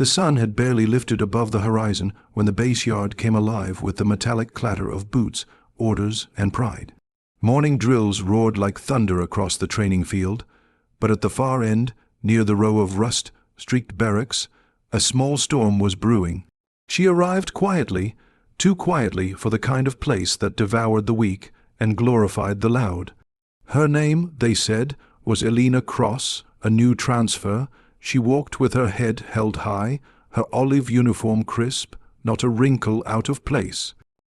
The sun had barely lifted above the horizon when the base yard came alive with the metallic clatter of boots, orders, and pride. Morning drills roared like thunder across the training field, but at the far end, near the row of rust-streaked barracks, a small storm was brewing. She arrived quietly, too quietly for the kind of place that devoured the weak and glorified the loud. Her name, they said, was Elena Cross, a new transfer. She walked with her head held high, her olive uniform crisp, not a wrinkle out of place.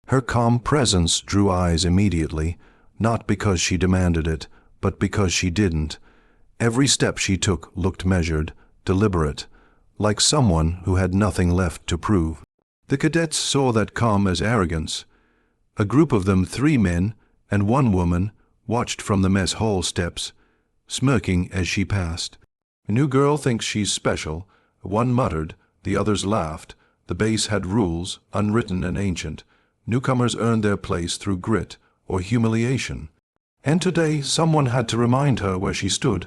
Her calm presence drew eyes immediately, not because she demanded it, but because she didn't. Every step she took looked measured, deliberate, like someone who had nothing left to prove. The cadets saw that calm as arrogance. A group of them, 3 men and 1 woman, watched from the mess hall steps, smirking as she passed. "A new girl thinks she's special," one muttered, the others laughed. The base had rules, unwritten and ancient. Newcomers earned their place through grit or humiliation. And today someone had to remind her where she stood.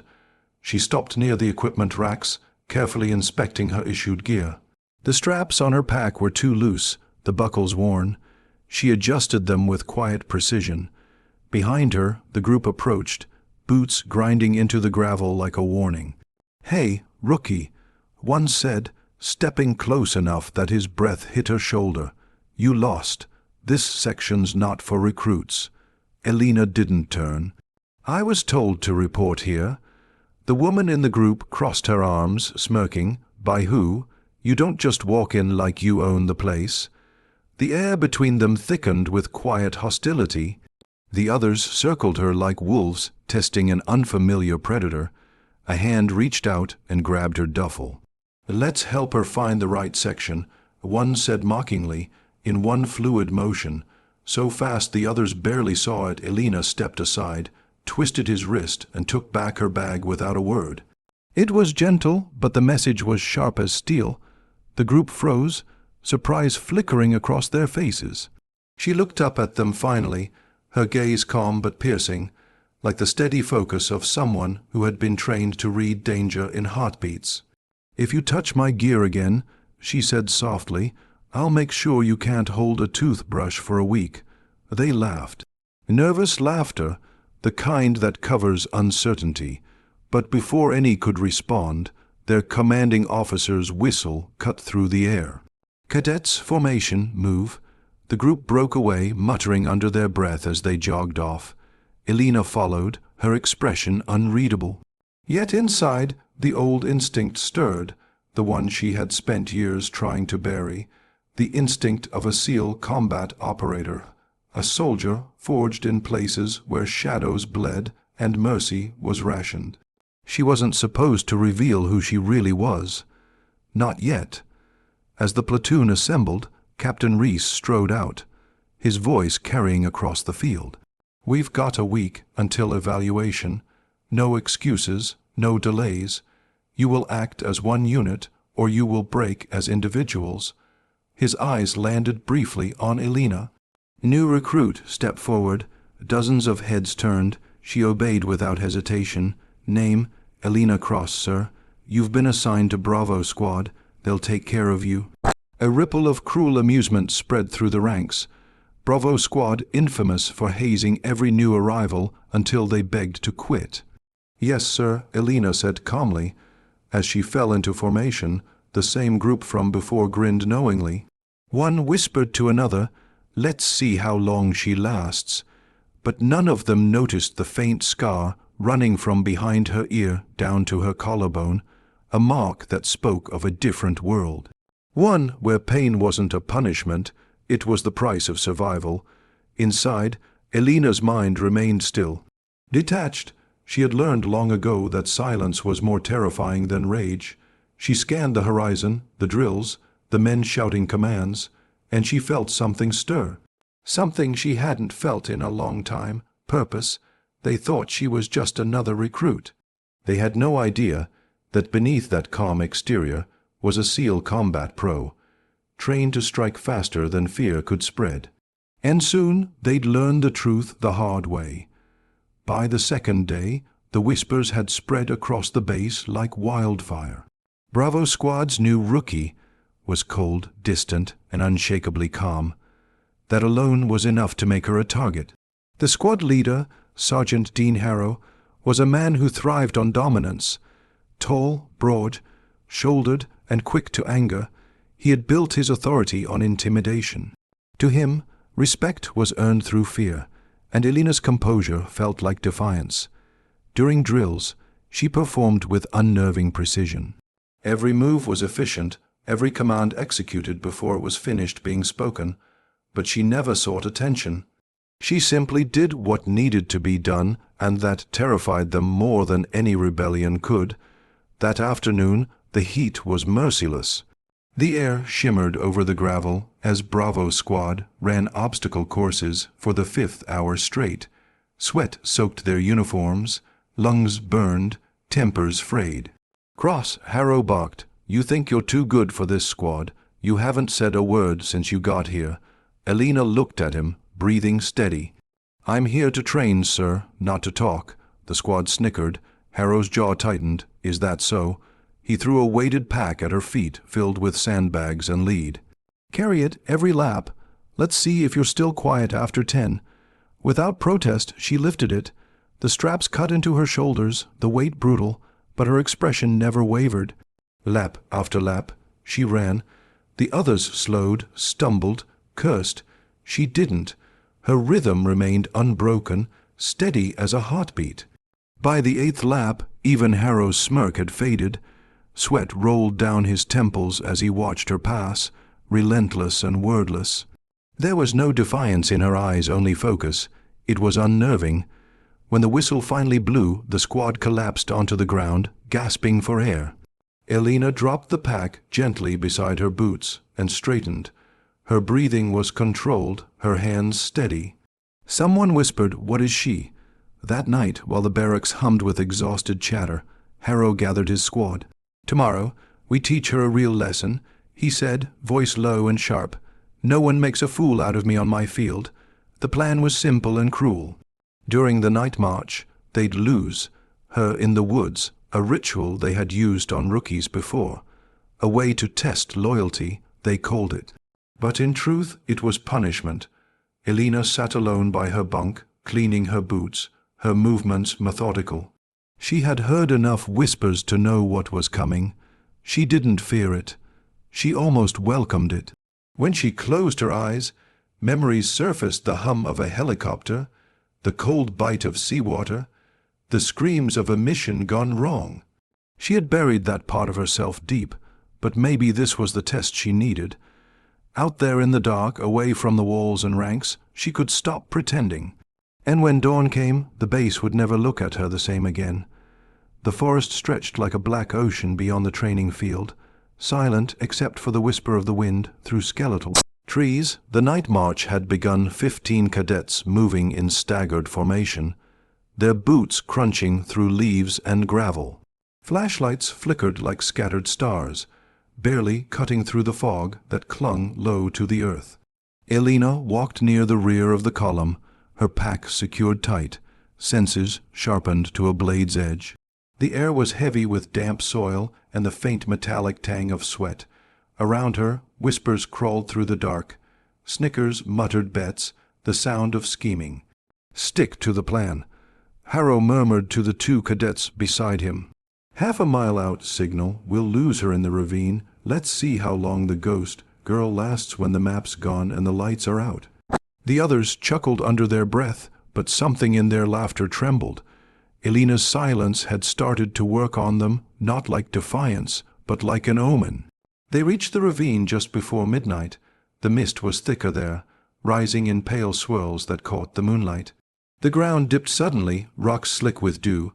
She stopped near the equipment racks, carefully inspecting her issued gear. The straps on her pack were too loose, the buckles worn. She adjusted them with quiet precision. Behind her, the group approached, boots grinding into the gravel like a warning. "Hey, rookie," one said, stepping close enough that his breath hit her shoulder. "You lost. This section's not for recruits." Elena didn't turn. "I was told to report here." The woman in the group crossed her arms, smirking. "By who? You don't just walk in like you own the place." The air between them thickened with quiet hostility. The others circled her like wolves testing an unfamiliar predator. A hand reached out and grabbed her duffel. "Let's help her find the right section," one said mockingly, in one fluid motion. So fast the others barely saw it, Elena stepped aside, twisted his wrist, and took back her bag without a word. It was gentle, but the message was sharp as steel. The group froze, surprise flickering across their faces. She looked up at them finally, her gaze calm but piercing, like the steady focus of someone who had been trained to read danger in heartbeats. "If you touch my gear again," she said softly, "I'll make sure you can't hold a toothbrush for a week." They laughed. Nervous laughter, the kind that covers uncertainty. But before any could respond, their commanding officer's whistle cut through the air. "Cadets, formation, move." The group broke away, muttering under their breath as they jogged off. Elena followed, her expression unreadable. Yet inside, the old instinct stirred, the one she had spent years trying to bury, the instinct of a SEAL combat operator, a soldier forged in places where shadows bled and mercy was rationed. She wasn't supposed to reveal who she really was. Not yet. As the platoon assembled, Captain Reese strode out, his voice carrying across the field. "We've got a week until evaluation. No excuses, no delays. You will act as one unit, or you will break as individuals." His eyes landed briefly on Elena. New recruit stepped forward. Dozens of heads turned. She obeyed without hesitation. "Name, Elena Cross, sir. You've been assigned to Bravo Squad. They'll take care of you." A ripple of cruel amusement spread through the ranks. Bravo Squad infamous for hazing every new arrival until they begged to quit. "Yes, sir," Elena said calmly. As she fell into formation, the same group from before grinned knowingly. One whispered to another, "Let's see how long she lasts." But none of them noticed the faint scar running from behind her ear down to her collarbone, a mark that spoke of a different world. One where pain wasn't a punishment, it was the price of survival. Inside, Elena's mind remained still. Detached, she had learned long ago that silence was more terrifying than rage. She scanned the horizon, the drills, the men shouting commands, and she felt something stir. Something she hadn't felt in a long time. Purpose. They thought she was just another recruit. They had no idea that beneath that calm exterior was a SEAL combat pro, trained to strike faster than fear could spread. And soon they'd learn the truth the hard way. By the second day, the whispers had spread across the base like wildfire. Bravo Squad's new rookie was cold, distant, and unshakably calm. That alone was enough to make her a target. The squad leader, Sergeant Dean Harrow, was a man who thrived on dominance. Tall, broad, shouldered, and quick to anger, he had built his authority on intimidation. To him, respect was earned through fear, and Elena's composure felt like defiance. During drills, she performed with unnerving precision. Every move was efficient, every command executed before it was finished being spoken, but she never sought attention. She simply did what needed to be done, and that terrified them more than any rebellion could. That afternoon, the heat was merciless. The air shimmered over the gravel as Bravo Squad ran obstacle courses for the 5th hour straight. Sweat soaked their uniforms, lungs burned, tempers frayed. "Cross," Harrow barked. "You think you're too good for this squad. You haven't said a word since you got here." Elena looked at him, breathing steady. "I'm here to train, sir, not to talk." The squad snickered. Harrow's jaw tightened. "Is that so?" He threw a weighted pack at her feet, filled with sandbags and lead. "Carry it every lap. Let's see if you're still quiet after 10. Without protest, she lifted it. The straps cut into her shoulders, the weight brutal, but her expression never wavered. Lap after lap, she ran. The others slowed, stumbled, cursed. She didn't. Her rhythm remained unbroken, steady as a heartbeat. By the 8th lap, even Harrow's smirk had faded. Sweat rolled down his temples as he watched her pass, relentless and wordless. There was no defiance in her eyes, only focus. It was unnerving. When the whistle finally blew, the squad collapsed onto the ground, gasping for air. Elena dropped the pack gently beside her boots and straightened. Her breathing was controlled, her hands steady. Someone whispered, "What is she?" That night, while the barracks hummed with exhausted chatter, Harrow gathered his squad. "Tomorrow, we teach her a real lesson," he said, voice low and sharp. "No one makes a fool out of me on my field." The plan was simple and cruel. During the night march, they'd lose her in the woods, a ritual they had used on rookies before. A way to test loyalty, they called it. But in truth, it was punishment. Elena sat alone by her bunk, cleaning her boots, her movements methodical. She had heard enough whispers to know what was coming. She didn't fear it. She almost welcomed it. When she closed her eyes, memories surfaced: the hum of a helicopter, the cold bite of seawater, the screams of a mission gone wrong. She had buried that part of herself deep, but maybe this was the test she needed. Out there in the dark, away from the walls and ranks, she could stop pretending. And when dawn came, the base would never look at her the same again. The forest stretched like a black ocean beyond the training field, silent except for the whisper of the wind through skeletal trees. The night march had begun. 15 cadets moving in staggered formation, their boots crunching through leaves and gravel. Flashlights flickered like scattered stars, barely cutting through the fog that clung low to the earth. Elena walked near the rear of the column, her pack secured tight, senses sharpened to a blade's edge. The air was heavy with damp soil and the faint metallic tang of sweat. Around her, whispers crawled through the dark. Snickers muttered bets, the sound of scheming. "Stick to the plan," Harrow murmured to the 2 cadets beside him. "Half a mile out, signal. We'll lose her in the ravine. Let's see how long the ghost girl lasts when the map's gone and the lights are out." The others chuckled under their breath, but something in their laughter trembled. Elena's silence had started to work on them, not like defiance, but like an omen. They reached the ravine just before midnight. The mist was thicker there, rising in pale swirls that caught the moonlight. The ground dipped suddenly, rocks slick with dew.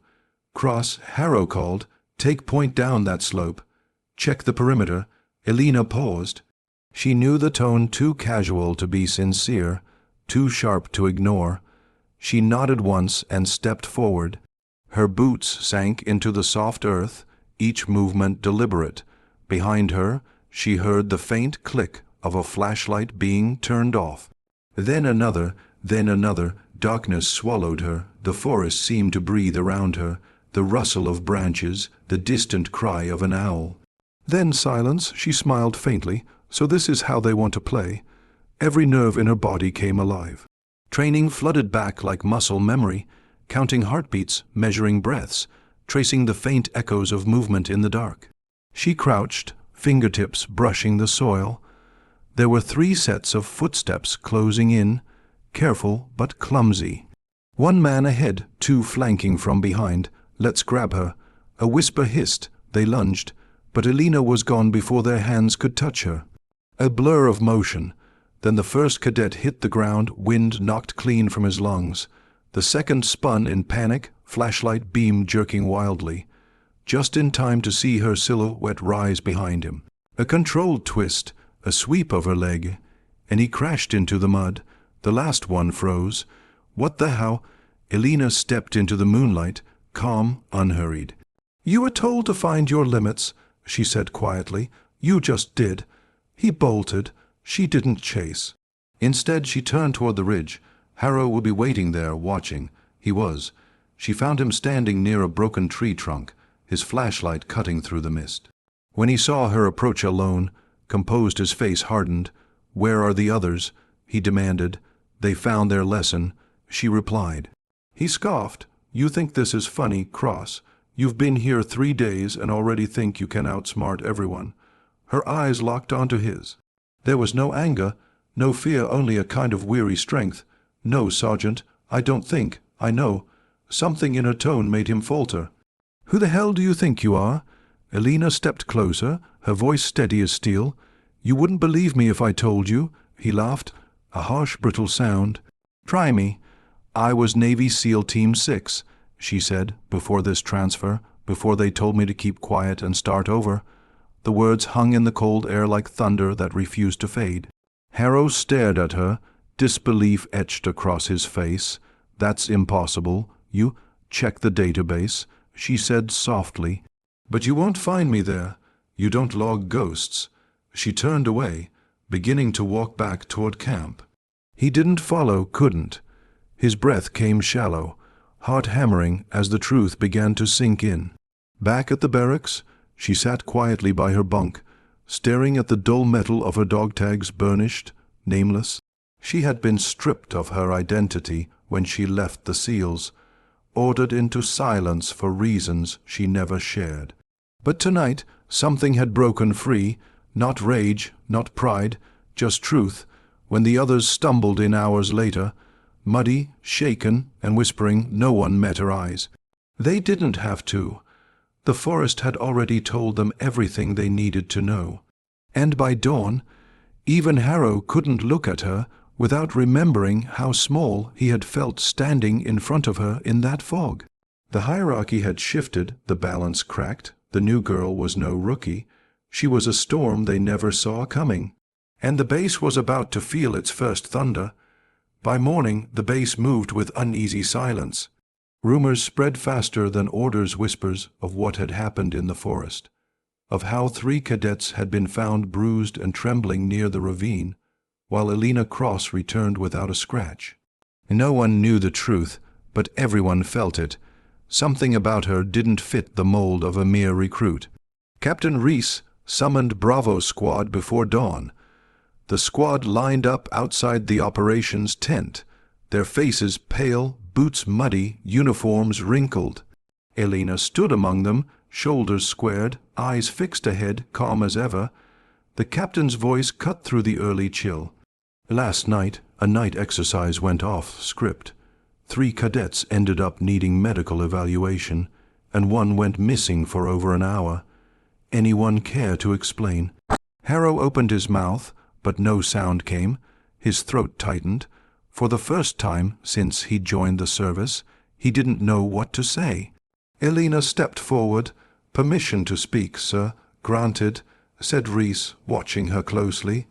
"Cross," Harrow called. "Take point down that slope. Check the perimeter." Elena paused. She knew the tone too casual to be sincere, too sharp to ignore. She nodded once and stepped forward. Her boots sank into the soft earth, each movement deliberate. Behind her, she heard the faint click of a flashlight being turned off. Then another, then another. Darkness swallowed her. The forest seemed to breathe around her, the rustle of branches, the distant cry of an owl. Then silence. She smiled faintly. So this is how they want to play. Every nerve in her body came alive. Training flooded back like muscle memory, counting heartbeats, measuring breaths, tracing the faint echoes of movement in the dark. She crouched, fingertips brushing the soil. There were 3 sets of footsteps closing in, careful but clumsy. 1 man ahead, 2 flanking from behind. Let's grab her. A whisper hissed. They lunged, but Elena was gone before their hands could touch her. A blur of motion. Then the first cadet hit the ground, wind knocked clean from his lungs. The second spun in panic, flashlight beam jerking wildly, just in time to see her silhouette rise behind him. A controlled twist, a sweep of her leg, and he crashed into the mud. The last one froze. What the hell? Elena stepped into the moonlight, calm, unhurried. "You were told to find your limits," she said quietly. "You just did." He bolted. She didn't chase. Instead, she turned toward the ridge. Harrow would be waiting there, watching. He was. She found him standing near a broken tree trunk, his flashlight cutting through the mist. When he saw her approach alone, composed, his face hardened. "Where are the others?" he demanded. "They found their lesson," she replied. He scoffed. "You think this is funny, Cross? You've been here 3 days and already think you can outsmart everyone." Her eyes locked onto his. There was no anger, no fear, only a kind of weary strength. "No, Sergeant, I don't think. I know." Something in her tone made him falter. "Who the hell do you think you are?" Elena stepped closer, her voice steady as steel. "You wouldn't believe me if I told you." He laughed, a harsh, brittle sound. "Try me." "I was Navy SEAL Team 6, she said, "before this transfer, before they told me to keep quiet and start over." The words hung in the cold air like thunder that refused to fade. Harrow stared at her, disbelief etched across his face. "That's impossible. You check the database," she said softly. "But you won't find me there. You don't log ghosts." She turned away, beginning to walk back toward camp. He didn't follow, couldn't. His breath came shallow, heart hammering as the truth began to sink in. Back at the barracks, she sat quietly by her bunk, staring at the dull metal of her dog tags, burnished, nameless. She had been stripped of her identity when she left the SEALs, ordered into silence for reasons she never shared. But tonight something had broken free, not rage, not pride, just truth, when the others stumbled in hours later, muddy, shaken, and whispering. No one met her eyes. They didn't have to. The forest had already told them everything they needed to know. And by dawn, even Harrow couldn't look at her without remembering how small he had felt standing in front of her in that fog. The hierarchy had shifted, the balance cracked. The new girl was no rookie. She was a storm they never saw coming. And the base was about to feel its first thunder. By morning, the base moved with uneasy silence. Rumors spread faster than orders, whispers of what had happened in the forest, of how 3 cadets had been found bruised and trembling near the ravine, while Elena Cross returned without a scratch. No one knew the truth, but everyone felt it. Something about her didn't fit the mold of a mere recruit. Captain Reese summoned Bravo Squad before dawn. The squad lined up outside the operations tent, their faces pale, boots muddy, uniforms wrinkled. Elena stood among them, shoulders squared, eyes fixed ahead, calm as ever. The captain's voice cut through the early chill. "Last night, a night exercise went off script. 3 cadets ended up needing medical evaluation, and 1 went missing for over an hour. Anyone care to explain?" Harrow opened his mouth, but no sound came. His throat tightened. For the first time since he joined the service, he didn't know what to say. Elena stepped forward. "Permission to speak, sir." "Granted," said Reese, watching her closely.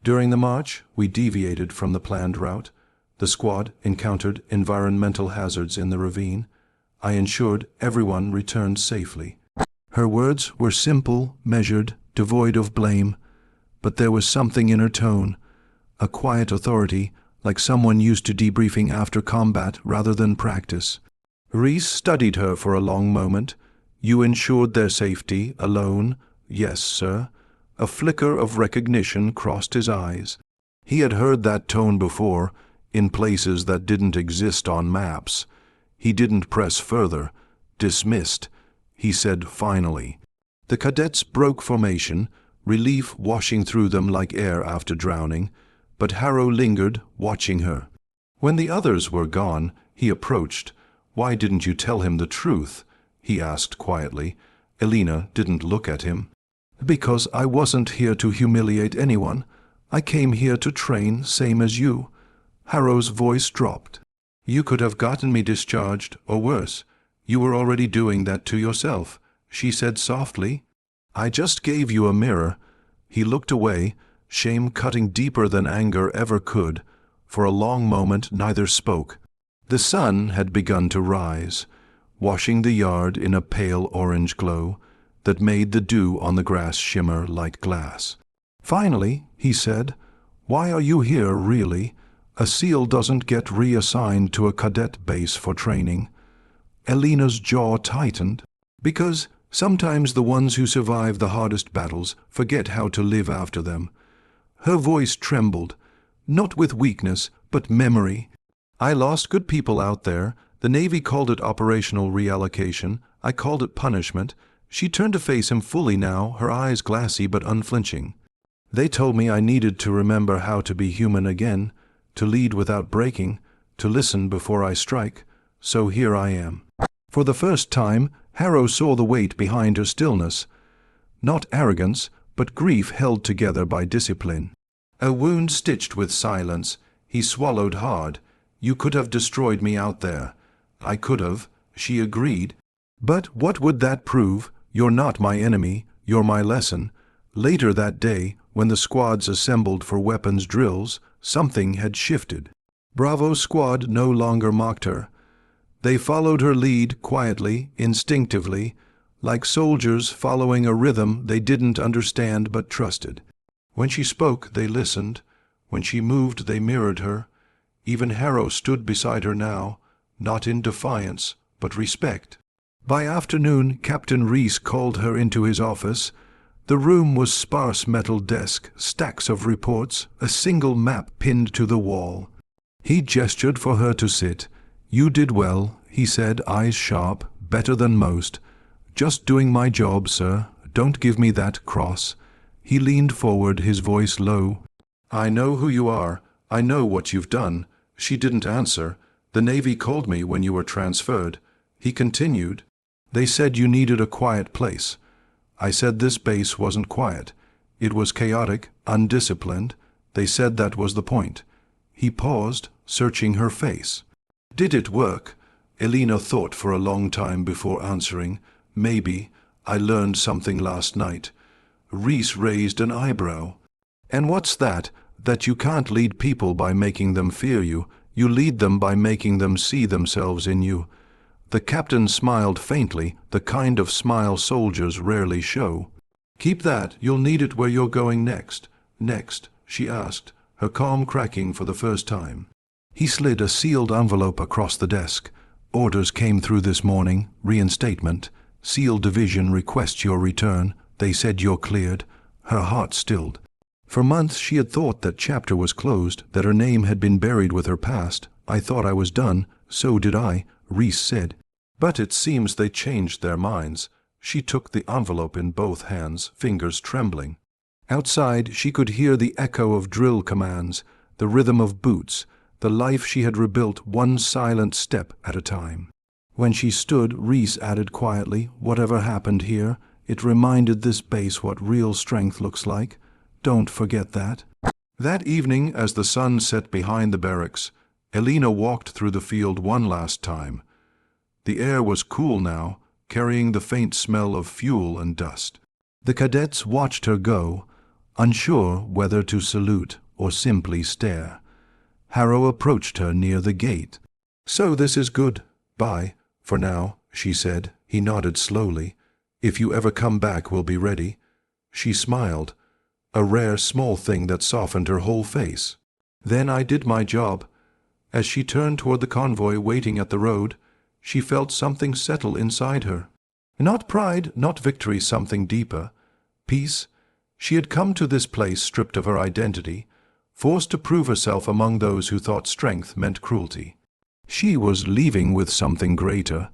"During the march, we deviated from the planned route. The squad encountered environmental hazards in the ravine. I ensured everyone returned safely." Her words were simple, measured, devoid of blame, but there was something in her tone, a quiet authority, like someone used to debriefing after combat rather than practice. Reese studied her for a long moment. "You ensured their safety, alone?" "Yes, sir." A flicker of recognition crossed his eyes. He had heard that tone before, in places that didn't exist on maps. He didn't press further. Dismissed. He said finally. The cadets broke formation, relief washing through them like air after drowning, but Harrow lingered, watching her. When the others were gone, he approached. "Why didn't you tell him the truth?" he asked quietly. Elena didn't look at him. "Because I wasn't here to humiliate anyone. I came here to train, same as you." Harrow's voice dropped. "You could have gotten me discharged, or worse. You were already doing that to yourself," she said softly. "I just gave you a mirror." He looked away, shame cutting deeper than anger ever could. For a long moment neither spoke. The sun had begun to rise, washing the yard in a pale orange glow that made the dew on the grass shimmer like glass. "Finally," he said, "why are you here, really? A SEAL doesn't get reassigned to a cadet base for training." Elena's jaw tightened. "Because sometimes the ones who survive the hardest battles forget how to live after them." Her voice trembled, not with weakness, but memory. "I lost good people out there. The Navy called it operational reallocation. I called it punishment." She turned to face him fully now, her eyes glassy but unflinching. "They told me I needed to remember how to be human again, to lead without breaking, to listen before I strike. So here I am." For the first time, Harrow saw the weight behind her stillness. Not arrogance, but grief held together by discipline. A wound stitched with silence. He swallowed hard. "You could have destroyed me out there." "I could have," she agreed. "But what would that prove? You're not my enemy. You're my lesson." Later that day, when the squads assembled for weapons drills, something had shifted. Bravo's squad no longer mocked her. They followed her lead quietly, instinctively, like soldiers following a rhythm they didn't understand but trusted. When she spoke, they listened. When she moved, they mirrored her. Even Harrow stood beside her now, not in defiance, but respect. By afternoon, Captain Reese called her into his office. The room was sparse metal desk, stacks of reports, a single map pinned to the wall. He gestured for her to sit. "You did well," he said, eyes sharp, "better than most." "Just doing my job, sir. Don't give me that cross." He leaned forward, his voice low. "I know who you are. I know what you've done." She didn't answer. "The Navy called me when you were transferred." He continued. "They said you needed a quiet place. I said this base wasn't quiet. It was chaotic, undisciplined. They said that was the point." He paused, searching her face. "Did it work?" Elena thought for a long time before answering. "Maybe. I learned something last night." Reese raised an eyebrow. "And what's that? That you can't lead people by making them fear you. You lead them by making them see themselves in you." The captain smiled faintly, the kind of smile soldiers rarely show. "Keep that. You'll need it where you're going next." "Next?" she asked, her calm cracking for the first time. He slid a sealed envelope across the desk. "Orders came through this morning. Reinstatement. SEAL Division requests your return. They said you're cleared." Her heart stilled. For months she had thought that chapter was closed, that her name had been buried with her past. "I thought I was done." "So did I," Reese said. "But it seems they changed their minds." She took the envelope in both hands, fingers trembling. Outside she could hear the echo of drill commands, the rhythm of boots, the life she had rebuilt one silent step at a time. When she stood, Reese added quietly, "Whatever happened here, it reminded this base what real strength looks like. Don't forget that." That evening, as the sun set behind the barracks, Elena walked through the field one last time. The air was cool now, carrying the faint smell of fuel and dust. The cadets watched her go, unsure whether to salute or simply stare. Harrow approached her near the gate. "So this is good. Bye, for now," she said. He nodded slowly. "If you ever come back, we'll be ready." She smiled, a rare small thing that softened her whole face. "Then I did my job." As she turned toward the convoy waiting at the road, she felt something settle inside her. Not pride, not victory, something deeper. Peace? She had come to this place stripped of her identity, forced to prove herself among those who thought strength meant cruelty. She was leaving with something greater,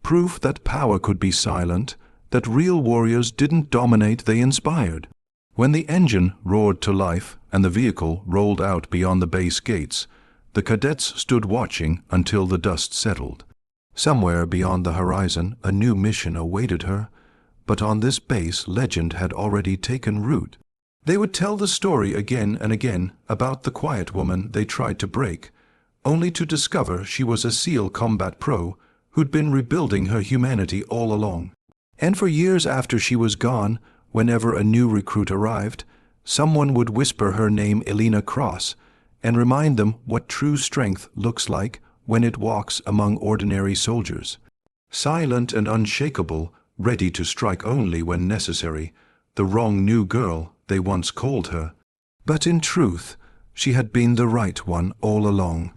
proof that power could be silent, that real warriors didn't dominate, they inspired. When the engine roared to life and the vehicle rolled out beyond the base gates, the cadets stood watching until the dust settled. Somewhere beyond the horizon, a new mission awaited her, but on this base legend had already taken root. They would tell the story again and again about the quiet woman they tried to break, only to discover she was a SEAL combat pro who'd been rebuilding her humanity all along. And for years after she was gone, whenever a new recruit arrived, someone would whisper her name, Elena Cross, and remind them what true strength looks like when it walks among ordinary soldiers. Silent and unshakable, ready to strike only when necessary, the wrong new girl, they once called her. But in truth, she had been the right one all along.